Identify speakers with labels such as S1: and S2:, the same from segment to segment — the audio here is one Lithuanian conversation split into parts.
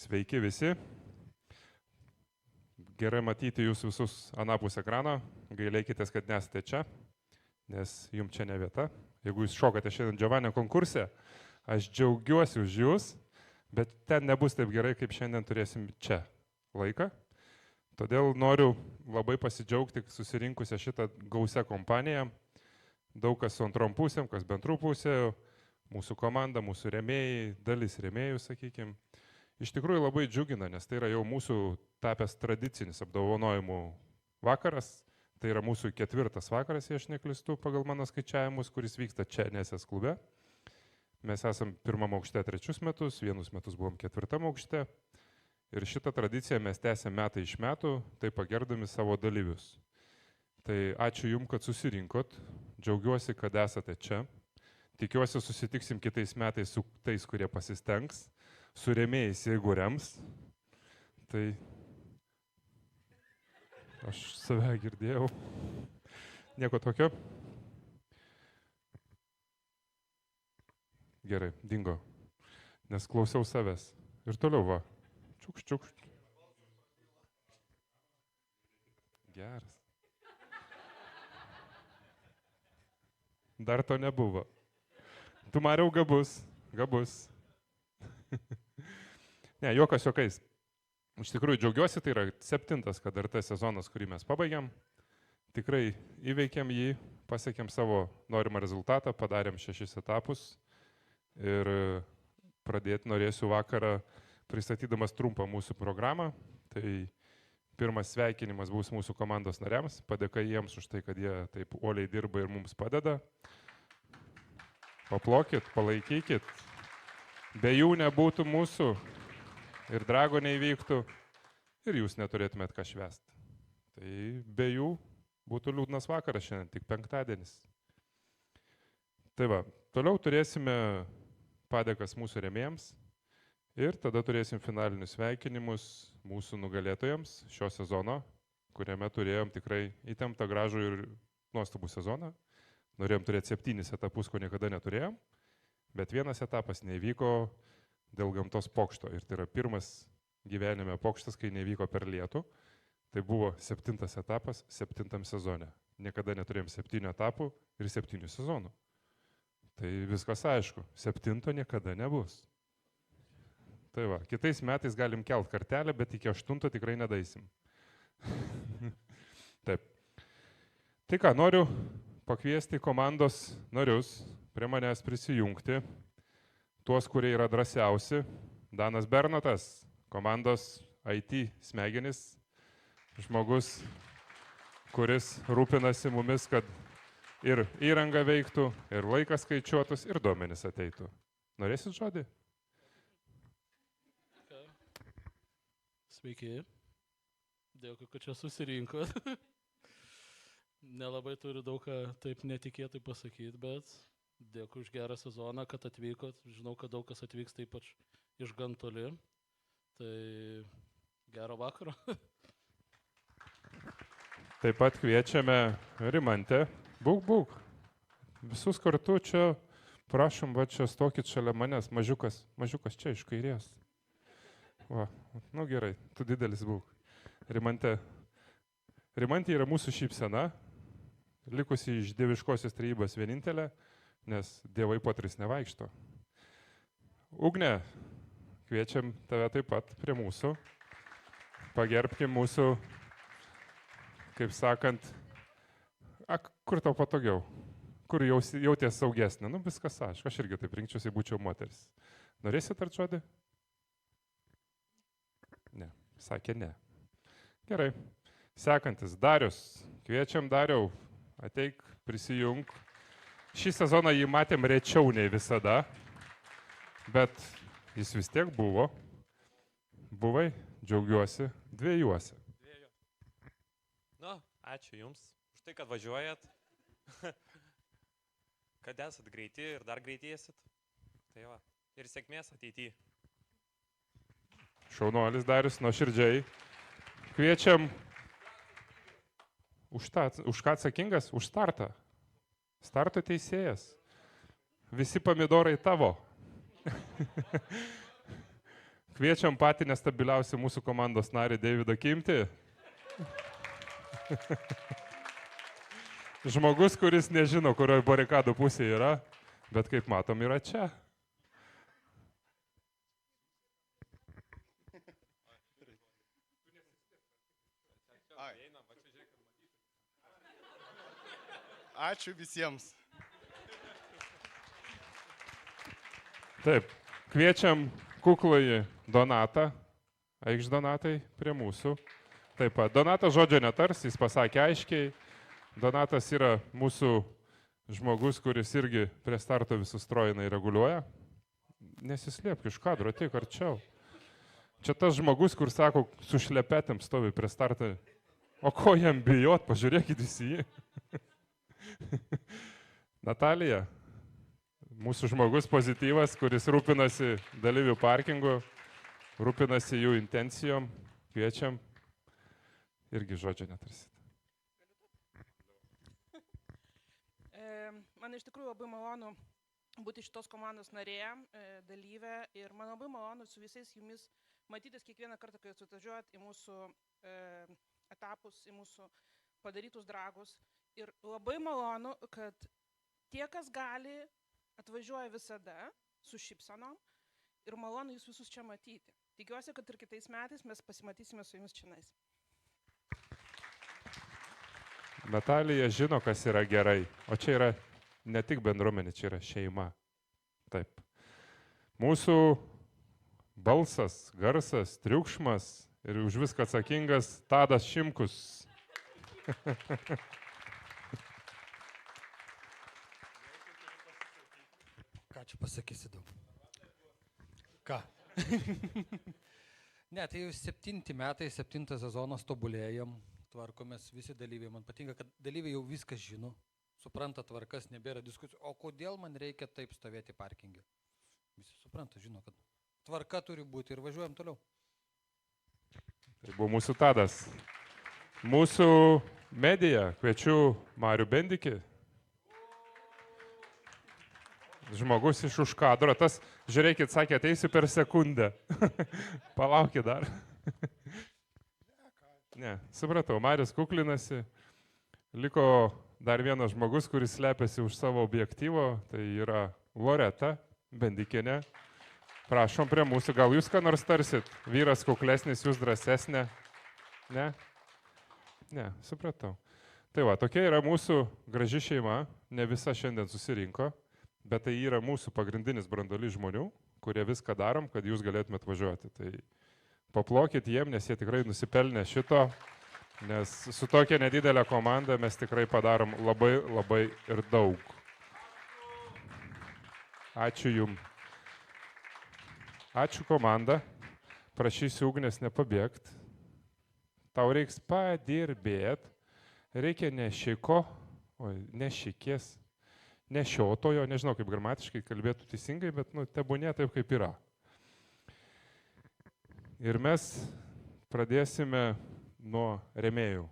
S1: Sveiki visi. Gerai matyti jūs visus anapus ekrano. Gailėkitės, kad nesate čia, nes jums čia ne vieta. Jeigu jūs šokate šiandien Giovanio konkurse, aš džiaugiuosi už jūs, bet ten nebus taip gerai, kaip šiandien turėsim čia laiką. Todėl noriu labai pasidžiaugti susirinkusią šitą gausią kompaniją. Daug kas su antrom pusėm, kas bendrų pusė, mūsų komanda, mūsų rėmėjai, dalis rėmėjų, sakykime. Iš tikrųjų labai džiugina, nes tai yra jau mūsų tapęs tradicinis apdovanojimų vakaras. Tai yra mūsų 4. vakaras, jei aš neklystu, pagal mano skaičiavimus, kuris vyksta čia Nesės klube. Mes esam 1. aukšte 3 metus, 1 metus buvom 4. aukšte. Ir šitą tradiciją mes tęsėm metai iš metų, tai pagerdami savo dalyvius. Tai ačiū Jums, kad susirinkot. Džiaugiuosi, kad esate čia. Tikiuosi susitiksim kitais metais su tais, kurie pasistengs. Su rėmėjais, jeigu rems. Tai aš save girdėjau. Nieko tokio. Gerai, dingo. Nes klausiau savęs. Ir toliau va. Čiukš, čiukš. Geras. Dar to nebuvo. Tu, Mariau, gabus. Gabus. Ne, juokas juokais. Iš tikrųjų džiaugiuosi, tai yra 7. KDRT sezonas, kurį mes pabaigėm. Tikrai įveikėm jį, pasiekėm savo norimą rezultatą, padarėm 6 etapus. Ir pradėti norėsiu vakarą pristatydamas trumpą mūsų programą. Tai pirmas sveikinimas bus mūsų komandos nariams. Padėka jiems už tai, kad jie taip uoliai dirba ir mums padeda. Paplokit, palaikykit. Be jų nebūtų mūsų ir drago neįvyktų ir jūs neturėtumėt ką švęsti. Tai be jų būtų liūdnas vakaras šiandien, tik penktadienis. Tai va, toliau turėsime padėkas mūsų rėmėjams ir tada turėsim finalinius sveikinimus mūsų nugalėtojams šio sezono, kuriame turėjom tikrai įtemptą gražų ir nuostabų sezoną. Norėjom turėti 7 etapus, ko niekada neturėjom. Bet vienas etapas neįvyko dėl gamtos pokšto. Ir tai yra pirmas gyvenime pokštas, kai neįvyko per lietų. Tai buvo 7. etapas 7. sezone. Niekada neturėjom 7 etapų ir 7 sezonų. Tai viskas aišku. 7 niekada nebus. Tai va, kitais metais galim kelt kartelę, bet iki 8 tikrai nedaisim. Taip. Tai ką, noriu pakviesti komandos narius prie manęs prisijungti. Tuos, kurie yra drąsiausi. Danas Bernotas, komandos IT smegenis. Žmogus, kuris rūpinasi mumis, kad ir įranga veiktų, ir laikas skaičiuotus, ir duomenys ateitų. Norėsit žodį?
S2: Sveiki. Dėkui, kad čia susirinkot. Nelabai turiu daug ką taip netikėtai pasakyti, bet dėkui už gerą sezoną, kad atvykot. Žinau, kad daug kas atvyks taip pat iš gan toli. Tai gero vakaro.
S1: Taip pat kviečiame Rimantę. Būk. Visus kartu čia, prašom, va čia stokit šalia manęs. Mažiukas čia iš kairės. Va, nu gerai, tu didelis būk. Rimantė yra mūsų šypsena. Likusi iš dieviškosios trejybės vienintelė, nes dievai po 3 nevaikšto. Ugne, kviečiam tave taip pat prie mūsų. Pagerbkim mūsų, kaip sakant, kur tau patogiau, kur jauties saugesnė. Nu, viskas aišku, aš irgi taip rinkčiausi, būčiau moteris. Norėsi tart žodį? Ne, sakė ne. Gerai. Sekantis, Darius. Kviečiam Dariau. Ateik, prisijung. Šį sezoną jį matėm rečiau nei visada, bet jis vis tiek buvo. Buvai, džiaugiuosi, dviejuose.
S3: Nu, ačiū Jums už tai, kad važiuojat, kad esat greiti ir dar greitėsit. Tai va, ir sėkmės ateityje.
S1: Šaunuolis Darius, nuoširdžiai. Kviečiam. Už ką atsakingas? Už startą. Starto teisėjas. Visi pomidorai tavo. Kviečiam patį nestabiliausią mūsų komandos narį Davidą Kimtį. Žmogus, kuris nežino, kurioje barikadų pusėje yra, bet kaip matom, yra čia.
S4: Ačiū visiems.
S1: Taip, kviečiam kuklųjį Donatą, eikš Donatai prie mūsų. Taip pat, Donatas žodžio netars, jis pasakė aiškiai. Donatas yra mūsų žmogus, kuris irgi prie starto visus trojinai reguliuoja. Nesislėpk iš kadro, ateik arčiau. Čia tas žmogus, kur sako, su šlepetėm stovi prie starto. O ko jam bijot, pažiūrėkit visi jį. Natalija, mūsų žmogus pozityvas, kuris rūpinasi dalyvių parkingu, rūpinasi jų intencijom, kviečiam, irgi žodžio netarsit.
S5: Man iš tikrųjų labai malonu būti šitos komandos narė, dalyvė ir man labai malonu su visais jumis matytis kiekvieną kartą, kai jūs atvažiuojat į mūsų etapus, į mūsų padarytus dragus. Ir labai malonu, kad tie, kas gali, atvažiuoja visada su šypsenom ir malonu jūs visus čia matyti. Tikiuosi, kad ir kitais metais mes pasimatysime su jumis čionais.
S1: Natalija žino, kas yra gerai, o čia yra ne tik bendruomenė, čia yra šeima. Taip. Mūsų balsas, garsas, triukšmas ir už viską atsakingas Tadas Šimkus.
S6: Ką čia pasakysi daug? Ką? Ne, tai jau 7 metai, 7 sezonas tobulėjam, tvarkomės visi dalyviai. Man patinka, kad dalyviai jau viską žino, supranta tvarkas, nebėra diskusijų. O kodėl man reikia taip stovėti parkinge? Visi supranta, žino, kad tvarka turi būti ir važiuojam toliau.
S1: Tai buvo mūsų Tadas. Mūsų medija, kviečiu Marių Bendikį. Žmogus iš už kadro, tas, žiūrėkit, sakė, ateisiu per sekundę. Palaukit dar. Ne, supratau, Marius kuklinasi. Liko dar vienas žmogus, kuris slepiasi už savo objektyvo, tai yra Loreta Bendikienė. Prašom prie mūsų, gal jūs ką nors tarsit? Vyras kuklesnis, jūs drąsesnė? Ne? Ne, supratau. Tai va, tokia yra mūsų graži šeima, ne visa šiandien susirinko. Bet tai yra mūsų pagrindinis branduolys žmonių, kurie viską darom, kad jūs galėtumėt važiuoti. Tai paplokit jiem, nes jie tikrai nusipelnė šito, nes su tokia nedidelė komanda mes tikrai padarom labai, labai ir daug. Ačiū jum. Ačiū komanda. Prašysiu Ugnės nepabėgti. Tau reiks padirbėt. Reikia nešiko, nešikės. Nešiotojo, nežinau kaip gramatiškai kalbėtų teisingai, bet tebūnė taip kaip yra. Ir mes pradėsime nuo rėmėjų.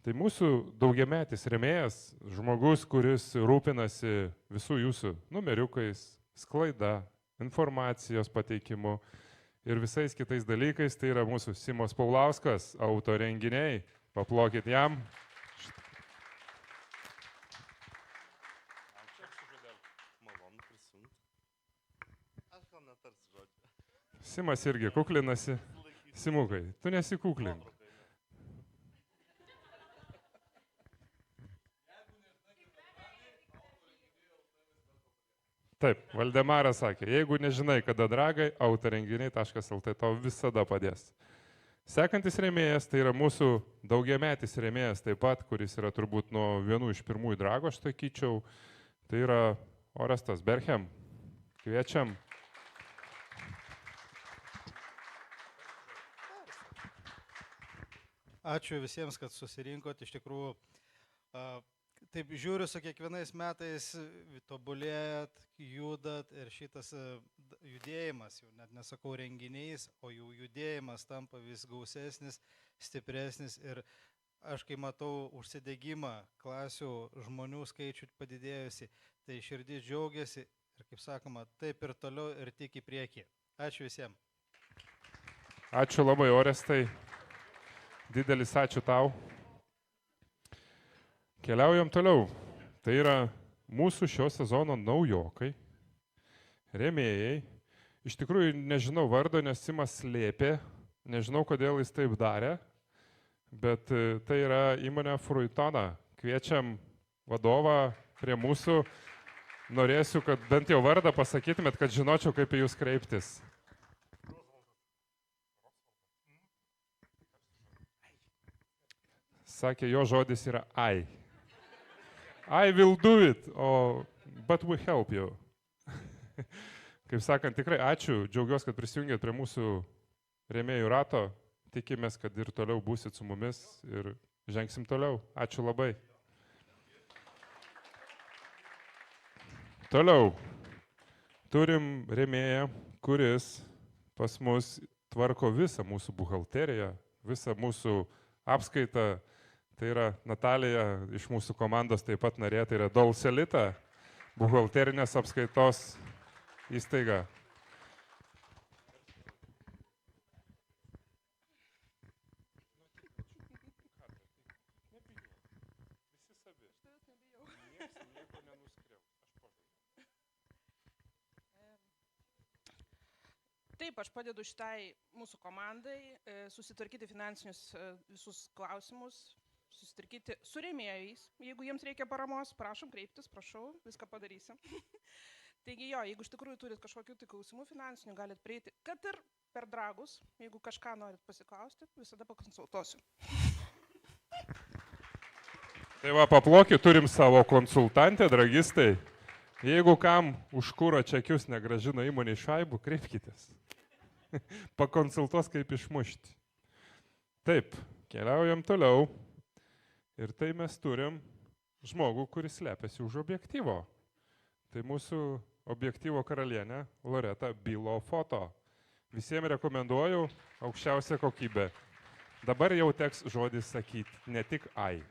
S1: Tai mūsų daugiametis rėmėjas, žmogus, kuris rūpinasi visų jūsų numeriukais, sklaida, informacijos pateikimu ir visais kitais dalykais, tai yra mūsų Simos Paulauskas, autorenginiai. Paplokit jam. Simas irgi kuklinasi. Simukai, tu nesikuklink. Taip, Valdemaras sakė, jeigu nežinai, kada dragai, autorenginiai.lt tau visada padės. Sekantis rėmėjas, tai yra mūsų daugiametis rėmėjas taip pat, kuris yra turbūt nuo vienų iš pirmųjų drago, aš sakyčiau, tai yra Orestas Berchem. Kviečiam.
S7: Ačiū visiems, kad susirinkot. Iš tikrųjų, taip žiūriu, su kiekvienais metais tobulėjat, judat ir šitas judėjimas, jau net nesakau renginiais, o jų judėjimas tampa vis gausesnis, stipresnis ir aš kai matau užsidegimą klasių žmonių skaičių padidėjusi, tai širdis džiaugiasi ir, kaip sakoma, taip ir toliau ir tik į priekį. Ačiū visiems.
S1: Ačiū labai, Orestai. Didelis ačiū tau. Keliaujam toliau. Tai yra mūsų šio sezono naujokai, rėmėjai. Iš tikrųjų nežinau vardo, nes Simas slėpė, nežinau kodėl jis taip darė, bet tai yra įmonė Fruitona. Kviečiam vadovą prie mūsų. Norėsiu, kad bent jau vardą pasakytumėt, kad žinočiau, kaip į jūs kreiptis. Sakė, jo žodis yra I. I will do it, but we help you. Kaip sakant, tikrai ačiū, džiaugiuosi, kad prisijungėt prie mūsų rėmėjų rato. Tikimės, kad ir toliau būsit su mumis ir žengsim toliau. Ačiū labai. Toliau turim rėmėją, kuris pas mus tvarko visą mūsų buhalteriją, visą mūsų apskaitą. Tai yra Natalija iš mūsų komandos taip pat narė, tai yra Dolcelita, buhalterinės apskaitos įstaiga.
S5: Taip, aš padedu šitai mūsų komandai susitvarkyti finansinius visus klausimus, susitvarkyti su rėmėjais. Jeigu jiems reikia paramos, prašom kreiptis, prašau, viską padarysim. Taigi jo, jeigu iš tikrųjų turit kažkokių tai klausimų finansinių, galit prieiti, kad ir per dragus, jeigu kažką norit pasiklausti, visada pakonsultuosiu.
S1: Tai va, paplokit, turim savo konsultantę, dragistai. Jeigu kam už kūro čekius negražina įmonė šaibų, kreipkitės. Pakonsultuos, kaip išmušti. Taip, keliaujam toliau. Ir tai mes turim žmogų, kuris slepiasi už objektyvo. Tai mūsų objektyvo karalienė Loreta Bilo foto. Visiems rekomenduoju aukščiausią kokybę. Dabar jau teks žodis sakyti, ne tik ai.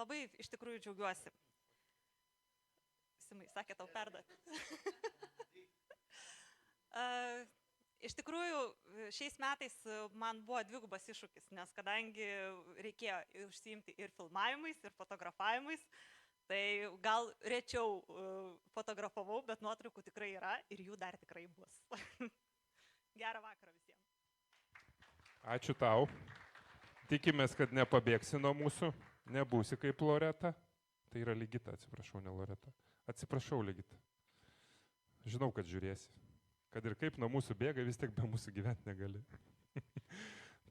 S8: Labai iš tikrųjų džiaugiuosi. Simai, sakė tau perduoti. Iš tikrųjų, šiais metais man buvo dvigubas iššūkis, nes kadangi reikėjo užsiimti ir filmavimais, ir fotografavimais, tai gal rečiau fotografavau, bet nuotraukų tikrai yra ir jų dar tikrai bus. Gerą vakarą visiems.
S1: Ačiū tau. Tikimės, kad nepabėgsi nuo mūsų. Nebūsi kaip Loreta. Tai yra Ligita, atsiprašau, ne Loreta. Atsiprašau, Ligita. Žinau, kad žiūrėsi. Kad ir kaip nuo mūsų bėga, vis tiek be mūsų gyventi negali.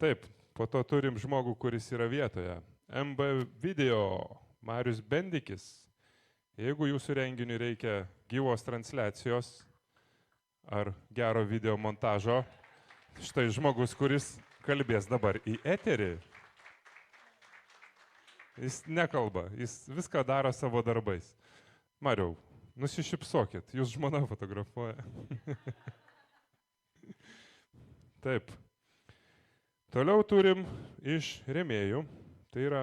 S1: Taip, po to turim žmogų, kuris yra vietoje. MB Video, Marius Bendikis. Jeigu jūsų renginiui reikia gyvos transliacijos ar gero video montažo, štai žmogus, kuris kalbės dabar į eterį. Jis nekalba, jis viską daro savo darbais. Mariau, nusišypsokit, jūs žmona fotografuoja. Taip. Toliau turim iš rėmėjų, tai yra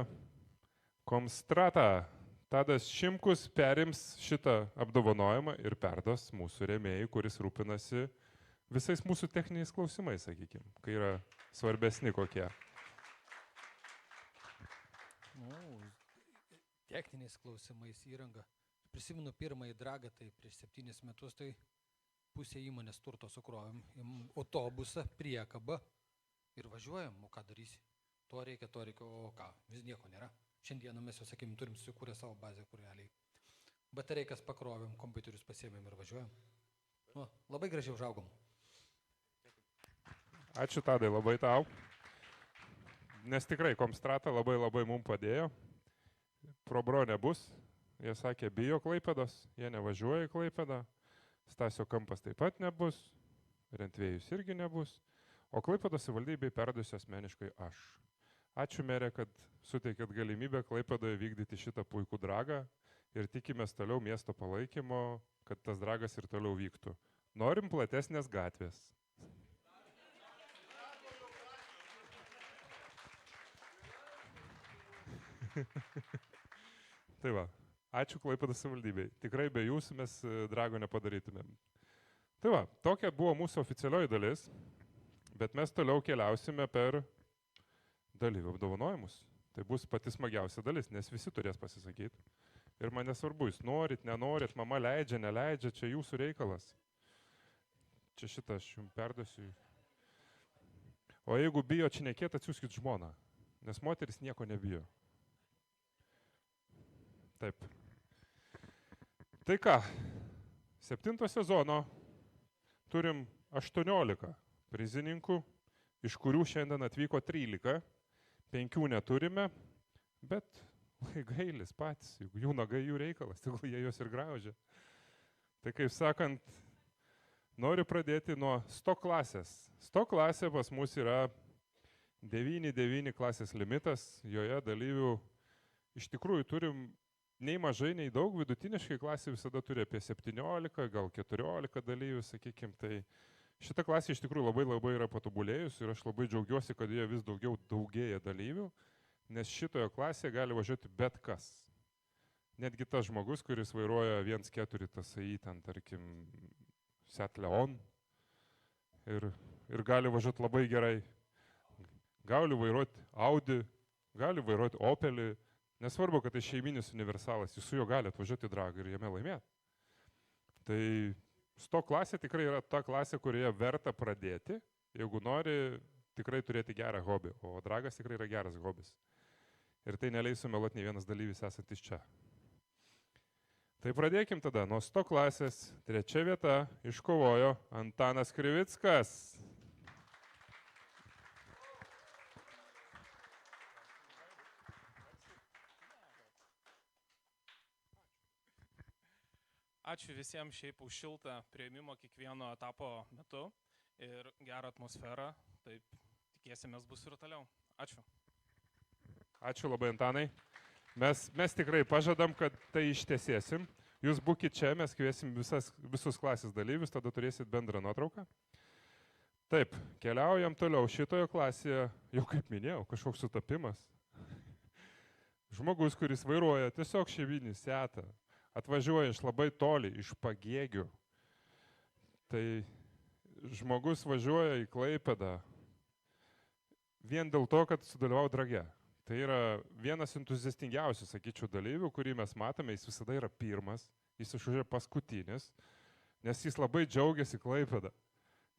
S1: Komstrata. Tadas Šimkus perims šitą apdovanojimą ir perdos mūsų rėmėjai, kuris rūpinasi visais mūsų techniniais klausimais, sakykime, kai yra svarbesni kokie.
S6: Techniniais klausimais įranga. Prisimenu pirmąjį dragą, tai prieš 7 metus, tai pusę įmonės turto sukrovėm į autobusą, priekabą ir važiuojam, o ką darysi? To reikia, o ką, vis nieko nėra. Šiandieną mes jau, sakykime, turim susikūrę savo bazę, kur realiai. Batereikas pakrovėm, kompiuterius pasiėmėm ir važiuojam. Nu, labai gražiai užaugom.
S1: Ačiū Tadai, labai tau. Nes tikrai Komstrata labai mums padėjo. Probro nebus. Jie sakė, bijo Klaipėdos, jie nevažiuoja į Klaipėdą. Stasio Kampas taip pat nebus. Rentvėjus irgi nebus. O Klaipėdos savivaldybei perduosiu asmeniškai aš. Ačiū merė, kad suteikėt galimybę Klaipėdoje vykdyti šitą puikų dragą ir tikimės toliau miesto palaikymo, kad tas dragas ir toliau vyktų. Norim platesnės gatvės. Tai va, Ačiū Klaipėdos savivaldybei. Tikrai be jūsų mes Drago nepadarytumėm. Tai va, tokia buvo mūsų oficialioji dalis, bet mes toliau keliausime per dalyvių apdovanojimus. Tai bus pati smagiausia dalis, nes visi turės pasisakyti. Ir man nesvarbu, jūs norit, nenorit, mama leidžia, neleidžia, čia jūsų reikalas. Čia šitą aš jums perduosiu. O jeigu bijo čia nekėt, atsiųskit žmoną, nes moteris nieko nebijo. Taip. Tai ką, 7 sezono turim 18 prizininkų, iš kurių šiandien atvyko 13, 5 neturime, bet gailis patys, juk jų nagai jų reikalas, tegul jie juos ir graužia. Tai kaip sakant, noriu pradėti nuo 100 klasės. 100 klasė pas mus yra 9 klasės limitas, joje dalyvių iš tikrųjų turim nei mažai, nei daug, vidutiniškai klasė visada turi apie 17, gal 14 dalyvių, sakykim, tai šita klasė iš tikrųjų labai yra patobulėjus ir aš labai džiaugiuosi, kad jie vis daugėja dalyvių, nes šitoje klasėje gali važiuoti bet kas. Netgi tas žmogus, kuris vairuoja 1.4 TSI, ten tarkim Seat Leon ir gali važiuoti labai gerai. Gali vairuoti Audi, gali vairuoti Opelį, nesvarbu, kad tai šeiminis universalas, jūs su juo gali atvažiuoti į Dragą ir jame laimėti. Tai 100 klasė tikrai yra ta klasė, kurioje verta pradėti, jeigu nori tikrai turėti gerą hobį, o Dragas tikrai yra geras hobis. Ir tai neleis sumeluoti nei vienas dalyvis esantis čia. Tai pradėkim tada nuo 100 klasės, 3 vieta iškovojo Antanas Krivickas.
S9: Ačiū visiems šiaip už šiltą priėmimą kiekvieno etapo metu ir gerą atmosferą. Taip, tikėsimės bus ir toliau. Ačiū.
S1: Ačiū labai, Antanai. Mes tikrai pažadam, kad tai ištesėsim. Jūs būkit čia, mes kviesim visus klasės dalyvius, tada turėsit bendrą nuotrauką. Taip, keliaujam toliau. Šitoje klasėje, jau kaip minėjau, kažkoks sutapimas. Žmogus, kuris vairuoja tiesiog šeiminį Seatą, atvažiuoja iš labai toli, iš Pagėgių. Tai žmogus važiuoja į Klaipėdą vien dėl to, kad sudalyvavo Drage. Tai yra vienas entuziastingiausių, sakyčiau, dalyvių, kurį mes matome, jis visada yra pirmas, jis išvažiuoja paskutinis, nes jis labai džiaugiasi Klaipėdą.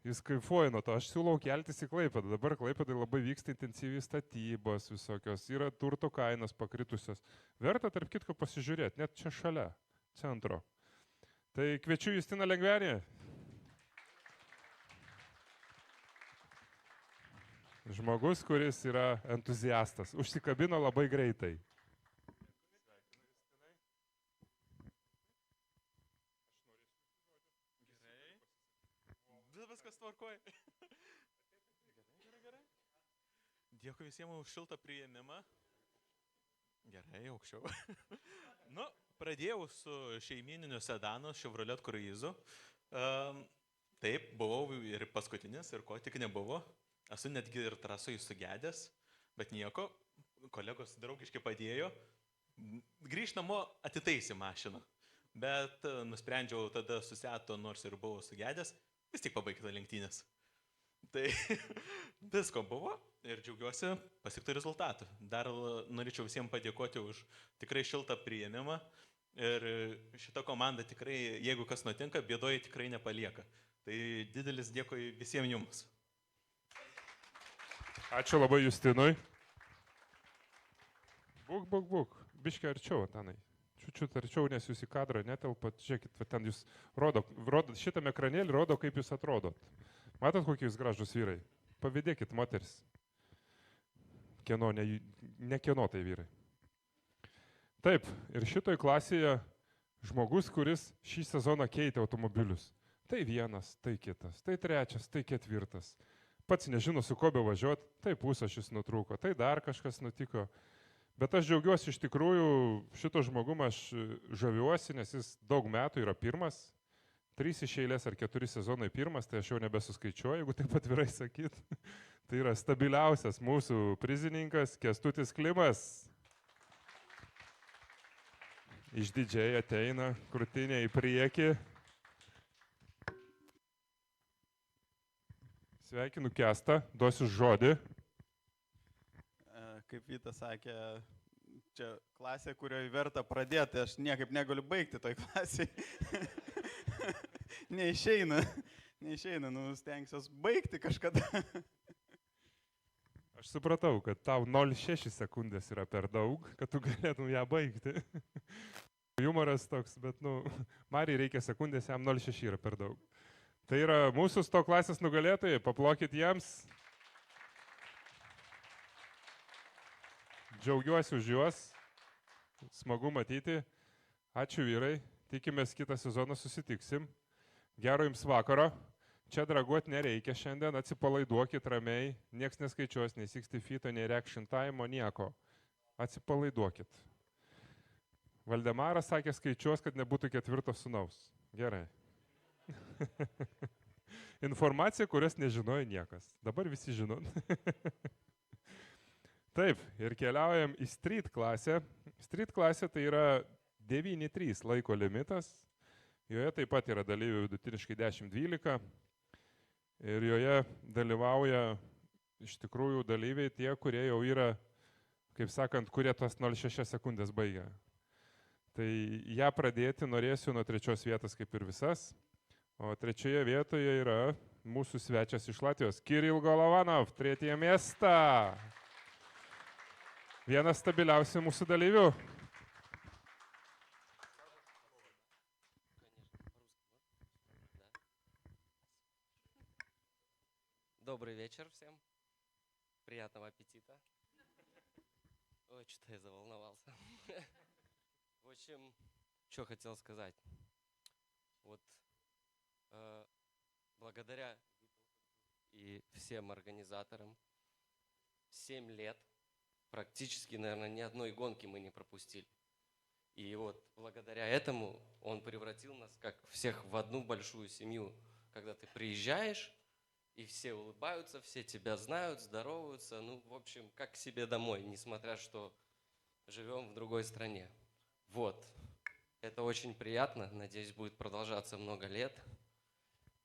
S1: Jis kaifuoja nuo to, aš siūlau keltis į Klaipėdą. Dabar Klaipėdai labai vyksta intensyviai statybos visokios, yra turto kainos pakritusios. Verta, tarp kitko, pasižiūrėti, net čia šalia centro. Tai kviečiu Justiną Lengvenį. Žmogus, kuris yra entuziastas, užsikabino labai greitai.
S10: Viskas tvarkoja. Gerai. Dėkui visiems už šiltą priėmimą. Gerai, aukščiau. Pradėjau su šeimininiu sedanu Chevrolet Cruizu. Taip, buvau ir paskutinis, ir ko tik nebuvo. Esu netgi ir trasoje sugedęs, bet nieko, kolegos draugiškai padėjo. Grįžt namo atitaisė mašiną, bet nusprendžiau tada su Seatu, nors ir buvau sugedęs, vis tik pabaigta lenktynės. Tai visko buvo ir džiaugiuosi pasiektų rezultatų. Dar norėčiau visiems padėkoti už tikrai šiltą priėmimą ir šita komanda tikrai, jeigu kas nutinka, bėdoje tikrai nepalieka. Tai didelis dėkui visiems jums.
S1: Ačiū labai Justinui. Būk. Biškiai arčiau, Antanai. Čiučiut arčiau, nes jūs į kadrą netelpat. Žiūrėkit, ten jūs rodot šitame ekranėlį, rodo, kaip jūs atrodot. Matot, kokie jūs gražus vyrai? Pavydėkit, moteris. Kieno, ne kieno tai vyrai. Taip, ir šitoj klasėje žmogus, kuris šį sezoną keitė automobilius. Tai vienas, tai kitas, tai trečias, tai ketvirtas. Pats nežino, su ko be važiuoti, tai pusašis nutrūko, tai dar kažkas nutiko. Bet aš džiaugiuosi iš tikrųjų, šito žmogum aš žaviuosi, nes jis daug metų yra pirmas. 3 iš eilės ar 4 sezonai pirmas, tai aš jau nebesuskaičiuoju, jeigu taip atvirai sakyt. Tai yra stabiliausias mūsų prizininkas Kęstutis Klimas. Išdidžiai ateina, krūtinė į priekį. Sveikinu Kestą, duosiu žodį.
S4: Kaip Vytas sakė, čia klasė, kurioje verta pradėti, aš niekaip negaliu baigti toj klasiai. Neišeina, stengsiuos baigti kažkada.
S1: Aš supratau, kad tau 0,6 sekundės yra per daug, kad tu galėtum ją baigti. Humoras toks, bet, Marijai reikia sekundės, jam 0,6 yra per daug. Tai yra mūsų sto klasės nugalėtojai, paplokit jiems. Džiaugiuosi už juos, smagu matyti. Ačiū vyrai, tikimės kitą sezoną susitiksim. Gero jums vakaro. Čia draguot nereikia šiandien, atsipalaiduokit ramiai, nieks neskaičiuos, nei 60 feet, nei reaction time, nieko. Atsipalaiduokit. Valdemaras sakė skaičiuos, kad nebūtų 4 sūnaus. Gerai. Informacija, kurias nežinojo niekas. Dabar visi žinot. Taip, ir keliaujam į street klasę. Street klasė tai yra 9-3 laiko limitas. Joje taip pat yra dalyvių vidutiniškai 10-12. Ir joje dalyvauja iš tikrųjų dalyviai tie, kurie jau yra, kaip sakant, kurie tos 0,6 sekundės baigia. Tai ją pradėti norėsiu nuo 3 vietos kaip ir visas. O 3 vietoje yra mūsų svečias iš Latvijos, Kiril Golovanov, 3 miestą. Vienas stabiliausių mūsų dalyvių.
S11: Добрый вечер всем. Приятного аппетита. Ой, что-то я заволновался. В общем, что хотел сказать. Вот благодаря и всем организаторам 7 лет практически, наверное, ни одной гонки мы не пропустили. И вот благодаря этому он превратил нас, как всех, в одну большую семью. Когда ты приезжаешь, и все улыбаются, все тебя знают, здороваются. В общем, как к себе домой, несмотря что живем в другой стране. Вот. Это очень приятно. Надеюсь, будет продолжаться много лет.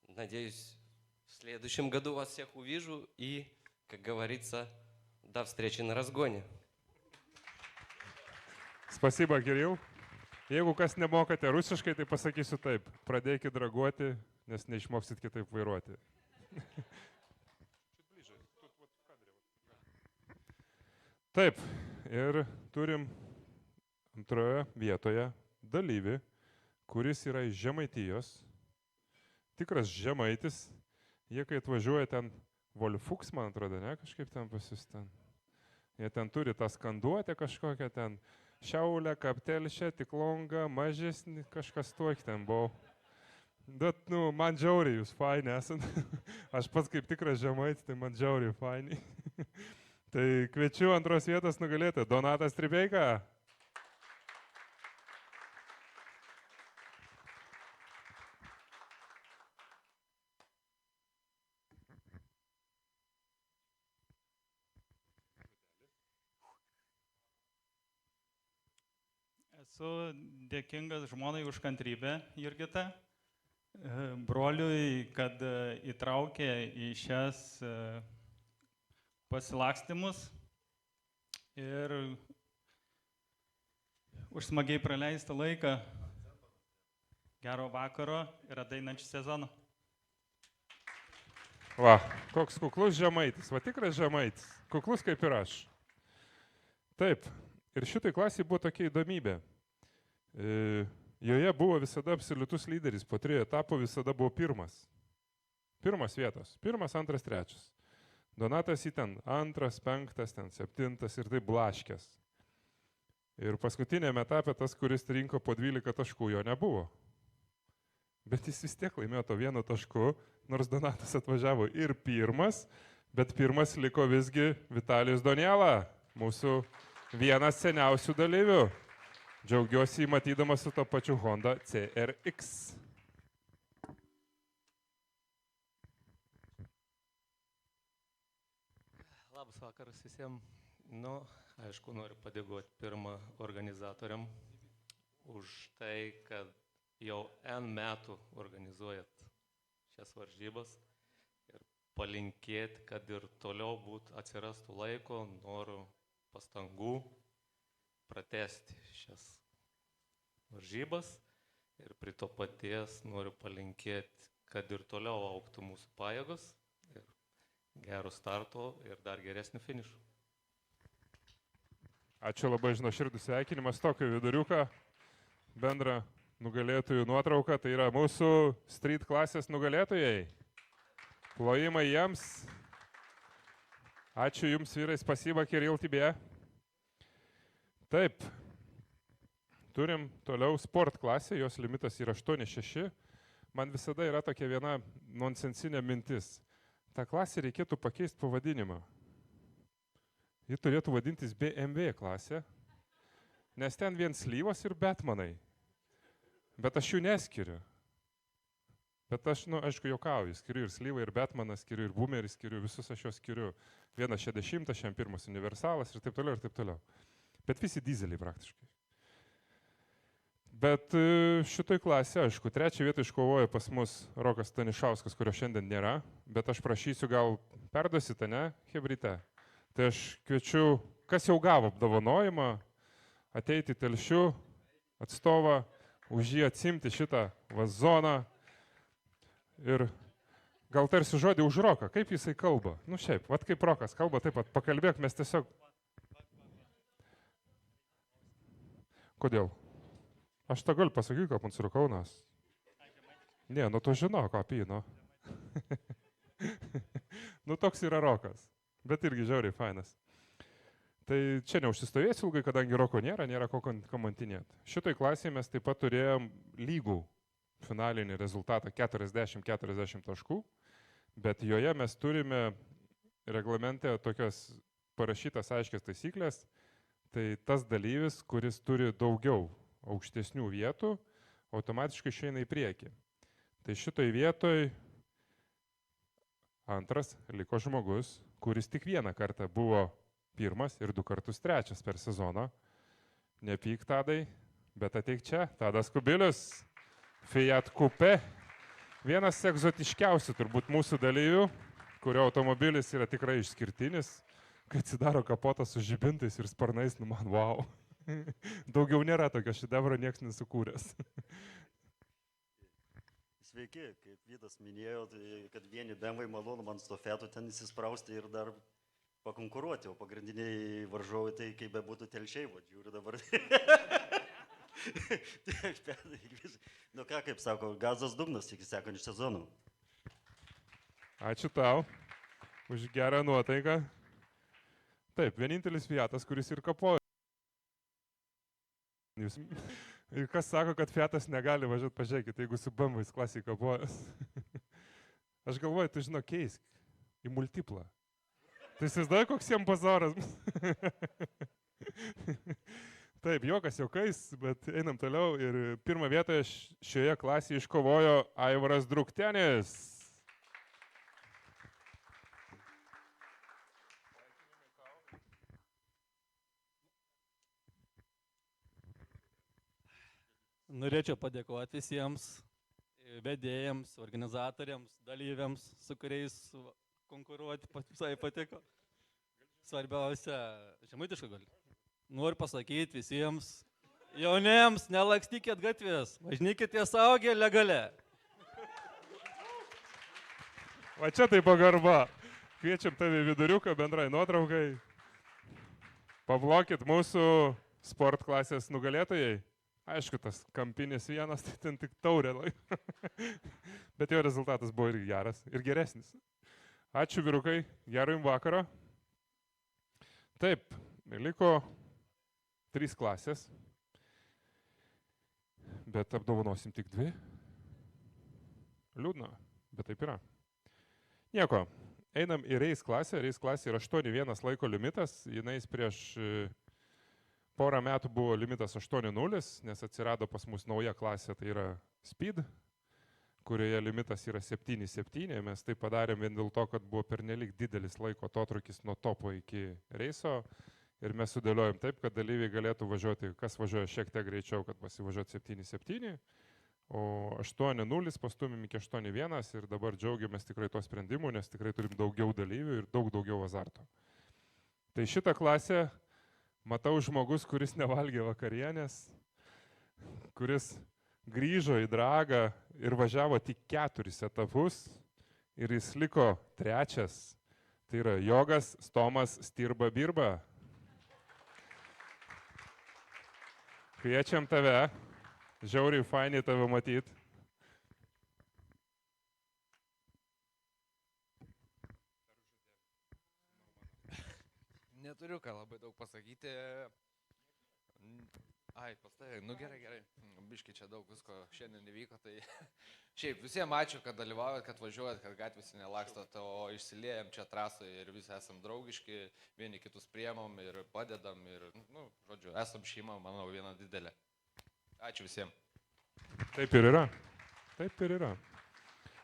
S11: Надеюсь, в следующем году вас всех увижу. И, как говорится, до встречи на разгоне.
S1: Спасибо, Кирилл. Jeigu kas nemokate rusiškai, tai pasakysiu taip. Pradėkit draguoti, nes neišmoksit kitaip vairuoti. Taip, ir turim antroje vietoje dalyvį, kuris yra iš Žemaitijos, tikras žemaitis. Jie, kai atvažiuoja ten Volfuks, man atrodo, ne, kažkaip ten pasis ten. Jie ten turi tą skanduotę kažkokią ten, šiaulę, kaptelšę, tik longą, mažesnį, kažkas tuok ten buvo. Bet, man džiauriai jūs faini esant. Aš pats kaip tikras žemaitis, tai man džiauriai faini. Tai kviečiu antros vietos nugalėti. Donatas Tribeika.
S12: Esu dėkingas žmonai už kantrybę, Jurgita. Broliui, kad įtraukė į šias pasilakstymus ir už smagiai praleistą laiką. Gero vakaro ir ateinančių sezoną.
S1: Va, koks kuklus žemaitis, va tikras žemaitis, kuklus kaip ir aš. Taip, ir šitai klasiai buvo tokia įdomybė. Joje buvo visada absoliutus lyderis, po 3 etapų visada buvo pirmas. Pirmas vietos, 1, 2, 3. Donatas į ten 2, 5, ten 7 ir taip blaškės. Ir paskutinėme etape tas, kuris rinko po 12 taškų, jo nebuvo. Bet jis vis tiek laimėjo to 1 tašku, nors Donatas atvažiavo ir pirmas, bet pirmas liko visgi Vitalijus Doniela, mūsų vienas seniausių dalyvių. Džiaugiuosi matydamas su to pačiu Honda CRX.
S11: Labas vakaras visiems. Aišku, noriu padėkoti pirmą organizatoriam
S13: už tai, kad jau N metų organizuojat šias varžybas ir palinkėti, kad ir toliau atsirastų laiko, norų, pastangų pratesti šias varžybas ir prie to paties noriu palinkėti, kad ir toliau auktų mūsų pajėgos ir gero starto ir dar geresnių finišų.
S1: Ačiū labai už nuoširdų sveikinimas, tokio viduriuką, bendrą nugalėtojų nuotrauką, tai yra mūsų street klasės nugalėtojai. Plojimai jiems. Ačiū jums vyrai, spasiba Kiril Tibė. Taip, turim toliau sport klasę, jos limitas yra 8-6. Man visada yra tokia viena nonsensinė mintis. Ta klasė reikėtų pakeisti pavadinimą. Ji turėtų vadintis BMW klasė, nes ten vien slyvos ir Batmanai. Bet aš jų neskiriu. Bet aš, aišku, juokauju, skiriu ir slyvą, ir Batmaną, skiriu ir Boomerį, skiriu, visus aš juos skiriu. Vienas 60, šiam pirmas universalas ir taip toliau, ir taip toliau. Bet visi dizeliai praktiškai. Bet šitoj klasė, aišku, trečią vietą iškovojo pas mus Rokas Stanišauskas, kurio šiandien nėra, bet aš prašysiu, gal perduosite, ne, hebryte? Tai aš kviečiu, kas jau gavo apdovanojimą, ateiti Telšių atstovą, už jį atsimti šitą vazoną ir gal tarsi žodį už Roką, kaip jisai kalba. Nu šiaip, vat kaip Rokas kalba, taip pat pakalbėk, mes tiesiog... Kodėl? Aš tą galiu pasakyti, kad man surukaunas. Ne, nu tu žinau, ką apie jį, nu. Nu toks yra Rokas, bet irgi žiauriai fainas. Tai čia neužsistovėsiu ilgai, kadangi Roko nėra ko komentinėti. Šitoj klasėje mes taip pat turėjom lygų finalinį rezultatą 40-40 taškų, bet joje mes turime reglamente tokias parašytas aiškias taisyklės, tai tas dalyvis, kuris turi daugiau aukštesnių vietų, automatiškai išeina į priekį. Tai šitoj vietoj antras liko žmogus, kuris tik vieną kartą buvo pirmas ir 2 kartus trečias per sezoną. Nepyk, Tadai, bet ateik čia, Tadas Kubilius, Fiat Coupe, vienas egzotiškiausių turbūt mūsų dalyvių, kurio automobilis yra tikrai išskirtinis, kai atsidaro kapotas su žibintais ir sparnais, nu man wow. Daugiau nėra tokio šedevro, nieks nesukūręs.
S14: Sveiki, kaip Vydas minėjo, tai kad vieni BMW malonu man stofetų ten įsisprausti ir dar pakonkuruoti, o pagrindiniai varžovai tai kaip bebūtų Telšiai, žiūriu dabar. Nu ką, kaip sako, gazas dugnas iki sekančių sezonų.
S1: Ačiū tau už gerą nuotaiką. Taip, vienintelis Fiatas, kuris ir kapoja. Ir kas sako, kad Fiatas negali važiuoti, pažiūrėkit, jeigu su BMW klasėje kapojas. Aš galvoju, tu žino, keisk į multiplą. Tai įsivaizduoju, koks jam pazoras. Taip, juokas juokais, bet einam toliau. Ir pirmą vietą šioje klasėje iškovojo Aivaras Druktenis.
S15: Norėčiau padėkoti visiems vedėjams, organizatoriams, dalyviams, su kuriais konkuruoti visai patiko. Svarbiausia, žemaitiškai gali. Noriu pasakyti visiems jauniems, nelakstykit gatvės, važinykite saugę legale.
S1: Va čia tai pagarba. Kviečiam tave viduriuką bendrai nuotraukai. Pablokit mūsų sport klasės nugalėtojai. Aišku, tas kampinis vienas, tai ten tik taurė. Bet jo rezultatas buvo ir geras, ir geresnis. Ačiū vyrukai, gero jums vakaro. Taip, liko 3 klasės, bet apdovanosim tik 2. Liūdna, bet taip yra. Nieko, einam į Reis klasę. Reis klasė yra 8-1 laiko limitas. Jinais prieš porą metų buvo limitas 8-0, nes atsirado pas mus nauja klasė, tai yra Speed, kurioje limitas yra 7-7. Mes tai padarėm vien dėl to, kad buvo pernelik didelis laiko atotrukis nuo topo iki reiso ir mes sudėliojom taip, kad dalyviai galėtų važiuoti, kas važiuoja šiek tiek greičiau, kad pasivažiuoti 7-7, o 8-0 pastumėm iki 8-1 ir dabar džiaugiamės tikrai to sprendimu, nes tikrai turim daugiau dalyvių ir daugiau azarto. Tai šitą klasę matau žmogus, kuris nevalgė vakarienės, kuris grįžo į Dragą ir važiavo tik 4 etapus ir jis liko 3. Tai yra Jogas Stomas Stirba Birba. Kviečiam tave, žiauriai fainiai tave matyti.
S16: Neturiu ką labai daug pasakyti. Ai, pas tavai, nu gerai. Biškai čia daug visko šiandien įvyko, tai šiaip visiems ačiū, kad dalyvaujat, kad važiuojat, kad gatvėse nelakstot, o išsiliejam čia trasoje ir visi esam draugiški, vieni kitus priemam ir padedam ir, nu, žodžiu, esam šeima, manau, viena didelė. Ačiū visiems.
S1: Taip ir yra. Taip ir yra.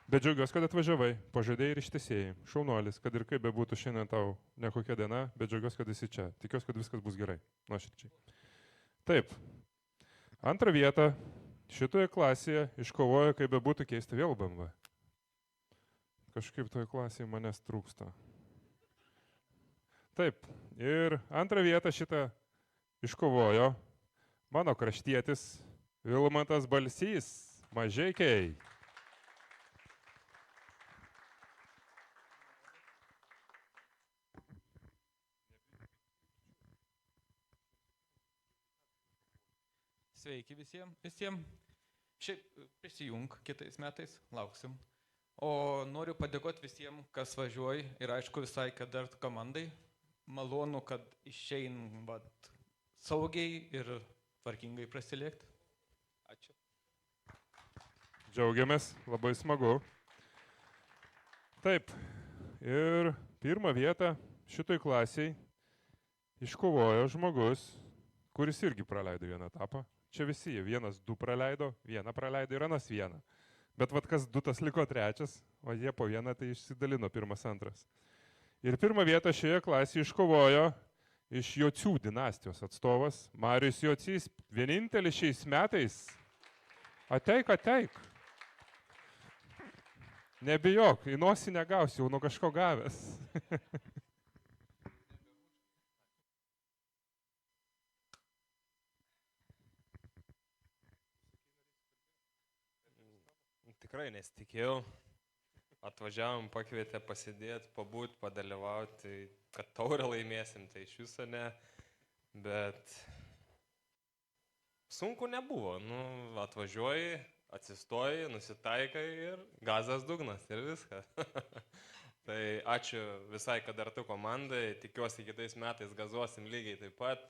S1: Bet džiaugiuosi, kad atvažiavai, pažadėjai ir ištesėjai. Šaunuolis, kad ir kaip bebūtų šiandien tau nekokia diena, bet džiaugiuosi, kad esi čia. Tikiuosi, kad viskas bus gerai. Nuoširdžiai. Taip. Antrą vietą šitoje klasėje iškovojo, kaip bebūtų keista, vėl BMW. Kažkaip toje klasėje manęs trūksta. Taip. Ir antrą vietą šitą iškovojo mano kraštietis Vilmantas Balsys, Mažeikiai.
S17: Sveiki visiems. Šiaip prisijung kitais metais, lauksim. O noriu padėkoti visiems, kas važiuoja ir aišku visai, kad dar komandai. Malonu, kad išein saugiai ir tvarkingai prasilėkti. Ačiū.
S1: Džiaugiamės, labai smagu. Taip, ir pirmą vietą šitoj klasiai iškovojo žmogus, kuris irgi praleido vieną etapą. Čia visi, 1-2 praleido, 1 praleido ir anas 1. Bet vat kas 2 tas liko 3, o jie po 1 tai išsidalino 1-2. Ir pirmą vietą šioje klasėje iškovojo iš Jocių dinastijos atstovas Marius Jocys, vienintelis šiais metais. Ateik. Nebijok, į nosį negausi, jau nuo kažko gavęs.
S3: Tikrai nesitikėjau. Atvažiavom, pakvietė pasidėti, pabūti, padalyvauti, kad taurę laimėsim, tai iš viso ne. Bet sunku nebuvo. Nu, atvažiuoji, atsistoji, nusitaikai ir gazas dugnas ir viskas. Tai ačiū visai Kadartų komandai. Tikiuosi kitais metais gazuosim lygiai taip pat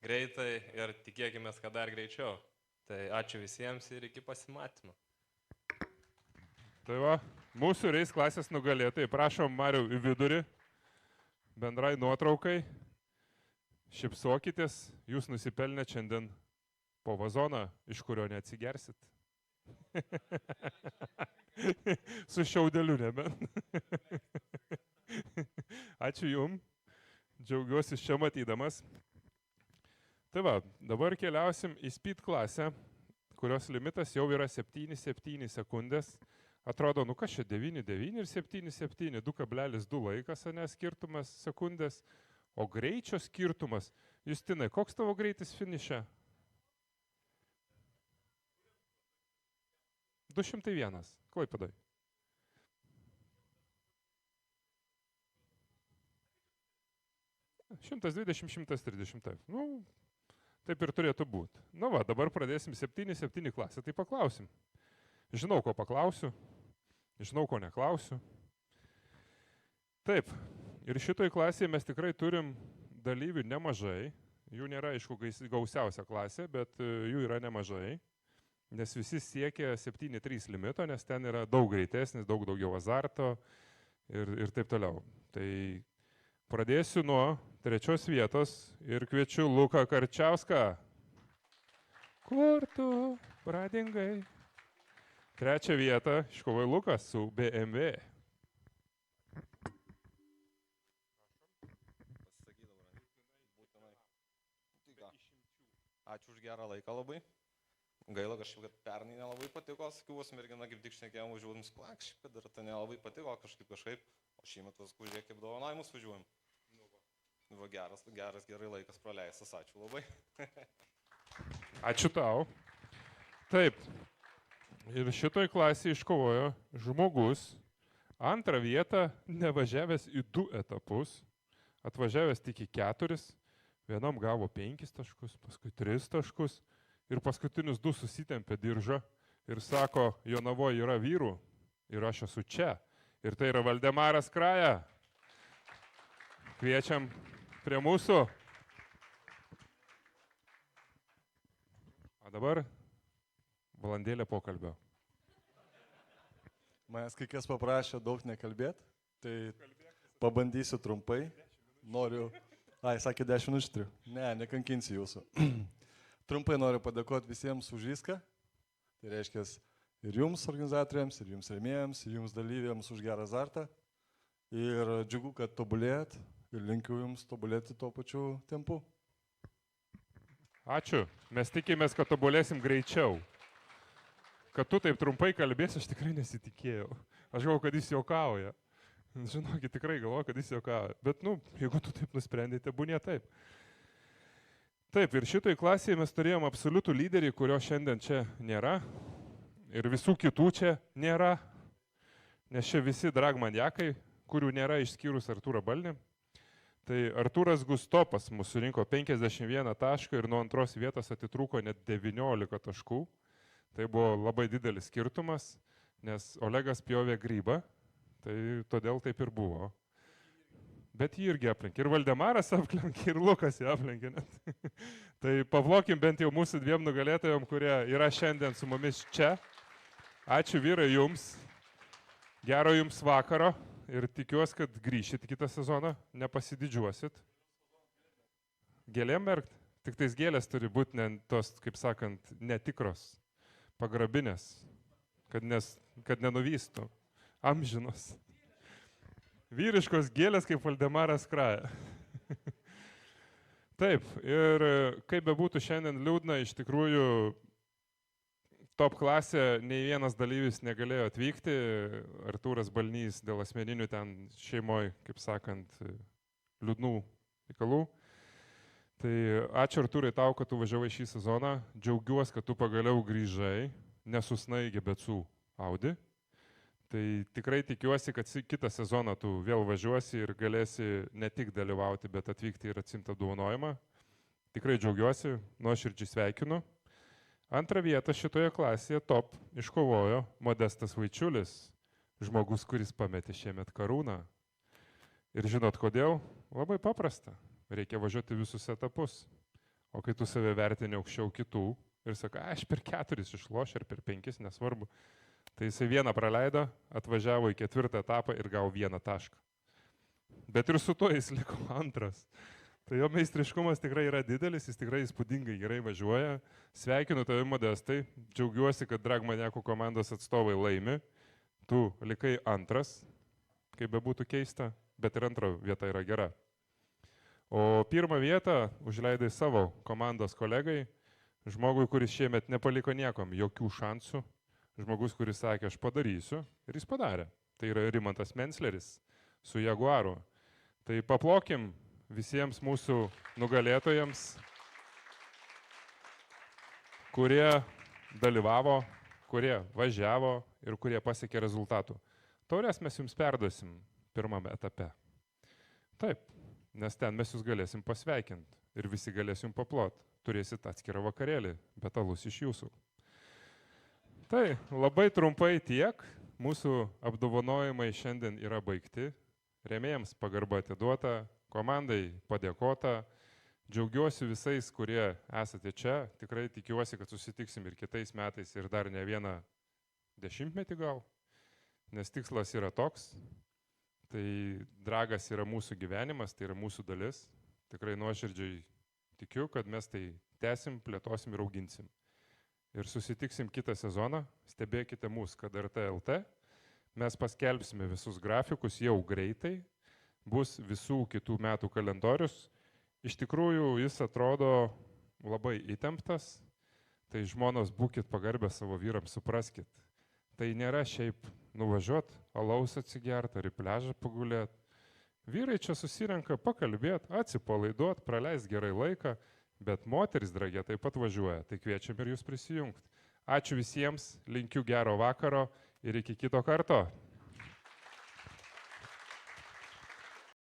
S3: greitai ir tikėkime, kad dar greičiau. Tai ačiū visiems ir iki pasimatymo.
S1: Tai va, mūsų reis klasės nugalėtojai. Prašom Mariau į vidurį, bendrai nuotraukai. Šipsokitės, jūs nusipelnėt šiandien po vazoną, iš kurio neatsigersit. Su šiaudeliu nebent. Ačiū jum, džiaugiuosi čia matydamas. Tai va, dabar keliausim į speed klasę, kurios limitas jau yra 7,7 sekundės. Atrodo, nu kas čia 9,9 ir 7,7, 2,2 laikas, ne, skirtumas sekundės, o greičio skirtumas. Justinai, koks tavo greitis finiše? 201, Klaipėdoj. - 120-130, taip. Nu, taip ir turėtų būti. Nu va, dabar pradėsim 7,7 klasę, tai paklausim. Žinau, ko paklausiu, žinau, ko neklausiu. Taip, ir šitoj klasėje mes tikrai turim dalyvių nemažai. Jų nėra, aišku, gausiausia klasė, bet jų yra nemažai. Nes visi siekia 7,3 limito, nes ten yra daug greitesnis, daug daugiau azarto ir taip toliau. Tai pradėsiu nuo 3 vietos ir kviečiu Luką Karčiauską. Kur tu pradingai? 3 vietą iškovojo Lukas su BMW.
S18: ačiū už gerą laiką labai. Gaila kažkaip, kad pernai nelabai patiko, sakiau, mergina kaip tik šnekėjom, važiuodam splakščiai, kad ir tai nelabai patiko kažkaip, o šiemet paskui žiūrėk, kaip dovanojimus važiuojam. Va, gerai laikas praleistas, ačiū labai.
S1: Ačiū tau. Taip. Ir šitoj klasėje iškovojo žmogus antrą vietą, nevažiavęs į 2 etapus, atvažiavęs tik į 4, vienam gavo 5 taškus, paskui 3 taškus ir paskutinius 2 susitempė diržą ir sako, Jonavoje yra vyrų ir aš esu čia. Ir tai yra Valdemaras Kraja. Kviečiam prie mūsų. O dabar valandėlė pokalbio.
S19: Manęs kai kas paprašė daug nekalbėti, tai pabandysiu trumpai. Noriu... sakė 10 minučių. Ne, nekankinsiu jūsų. Trumpai noriu padėkoti visiems už viską. Tai reiškia ir jums organizatoriams, ir jums rėmėjams, ir jums dalyviams už gerą azartą. Ir džiugu, kad tobulėjat ir linkiu jums tobulėti tuo pačiu tempu.
S1: Ačiū. Mes tikimės, kad tobulėsim greičiau. Kad tu taip trumpai kalbėsi, aš tikrai nesitikėjau. Aš galvoju, kad jis juokauja. Žinokit, tikrai galvoju, kad jis juokauja. Bet, jeigu tu taip nusprendėte, būnė taip. Taip, ir šitoj klasėje mes turėjom absoliutų lyderį, kurio šiandien čia nėra. Ir visų kitų čia nėra. Nes čia visi dragmaniakai, kurių nėra išskyrus Artūrą Balnį. Tai Artūras Gustopas mūsų surinko 51 tašką ir nuo 2 vietos atitrūko net 19 taškų. Tai buvo labai didelis skirtumas, nes Olegas pjovė grybą, tai todėl taip ir buvo. Bet jį irgi aplenkė. Ir Valdemaras aplenkė, ir Lukas jį aplenkė. Tai pavlokim bent jau mūsų 2 nugalėtojom, kurie yra šiandien su mumis čia. Ačiū vyrai jums. Gero jums vakaro. Ir tikiuosi, kad grįšit kitą sezoną, nepasididžiuosit. Gėlėm merkt, tik tais gėlės turi būti tos, kaip sakant, netikros, pagrabinės, kad nenuvystų, amžinos. Vyriškos gėlės kaip Valdemaras Kraja. Taip, ir kaip bebūtų šiandien liūdna, iš tikrųjų top klasė nei vienas dalyvis negalėjo atvykti, Artūras Balnys dėl asmeninių ten šeimoje, kaip sakant, liūdnų reikalų. Tai ačiū Artūrai tau, kad tu važiavai šį sezoną, džiaugiuosi, kad tu pagaliau grįžai, nesusnaigė, bet su Audi. Tai tikrai tikiuosi, kad kitą sezoną tu vėl važiuosi ir galėsi ne tik dalyvauti, bet atvykti ir atsimti apdovanojimą. Tikrai džiaugiuosi, nuoširdžiai sveikinu. Antrą vietą šitoje klasėje top iškovojo Modestas Vaičiulis, žmogus, kuris pametė šiemet karūną. Ir žinot kodėl? Labai paprasta. Reikia važiuoti visus etapus. O kai tu save vertini aukščiau kitų ir sakai, aš per 4 išlošiu ar per 5, nesvarbu. Tai jisai 1 praleido, atvažiavo į 4 etapą ir gavo 1 tašką. Bet ir su to jis liko 2. Tai jo meistriškumas tikrai yra didelis, jis tikrai įspūdingai gerai važiuoja. Sveikinu tave, Modestai, džiaugiuosi, kad Dragmaniakų komandos atstovai laimi. Tu likai 2, kaip bebūtų keista, bet ir 2 vieta yra gera. O 1 vietą užleidai savo komandos kolegai, žmogui, kuris šiemet nepaliko niekam jokių šansų, žmogus, kuris sakė, aš padarysiu, ir jis padarė. Tai yra Rimantas Mensleris su Jaguaru. Tai paplokim visiems mūsų nugalėtojams, kurie dalyvavo, kurie važiavo ir kurie pasiekė rezultatų. Taures mes jums perduosim 1 etape. Taip, nes ten mes jūs galėsim pasveikinti ir visi galėsim paplot. Turėsit atskirą vakarėlį, bet alus iš jūsų. Tai labai trumpai tiek. Mūsų apdovanojimai šiandien yra baigti. Rėmėjams pagarba atiduota. Komandai padėkota. Džiaugiuosi visais, kurie esate čia. Tikrai tikiuosi, kad susitiksim ir kitais metais ir dar ne 1 dešimtmetį gal. Nes tikslas yra toks. Tai dragas yra mūsų gyvenimas, tai yra mūsų dalis. Tikrai nuoširdžiai tikiu, kad mes tai tęsim, plėtosim ir auginsim. Ir susitiksim kitą sezoną. Stebėkite mūsų KDRT LT. Mes paskelbsime visus grafikus jau greitai. Bus visų kitų metų kalendorius. Iš tikrųjų, jis atrodo labai įtemptas, tai žmonos būkit pagarbę savo vyrams, supraskit. Tai nėra šiaip nuvažiuot, alaus atsigert ar į pležą pagulėt. Vyrai čia susirenka pakalbėt, atsipalaiduot, praleist gerai laiką, bet moteris dragė taip pat važiuoja, tai kviečiam ir jūs prisijungti. Ačiū visiems, linkiu gero vakaro ir iki kito karto.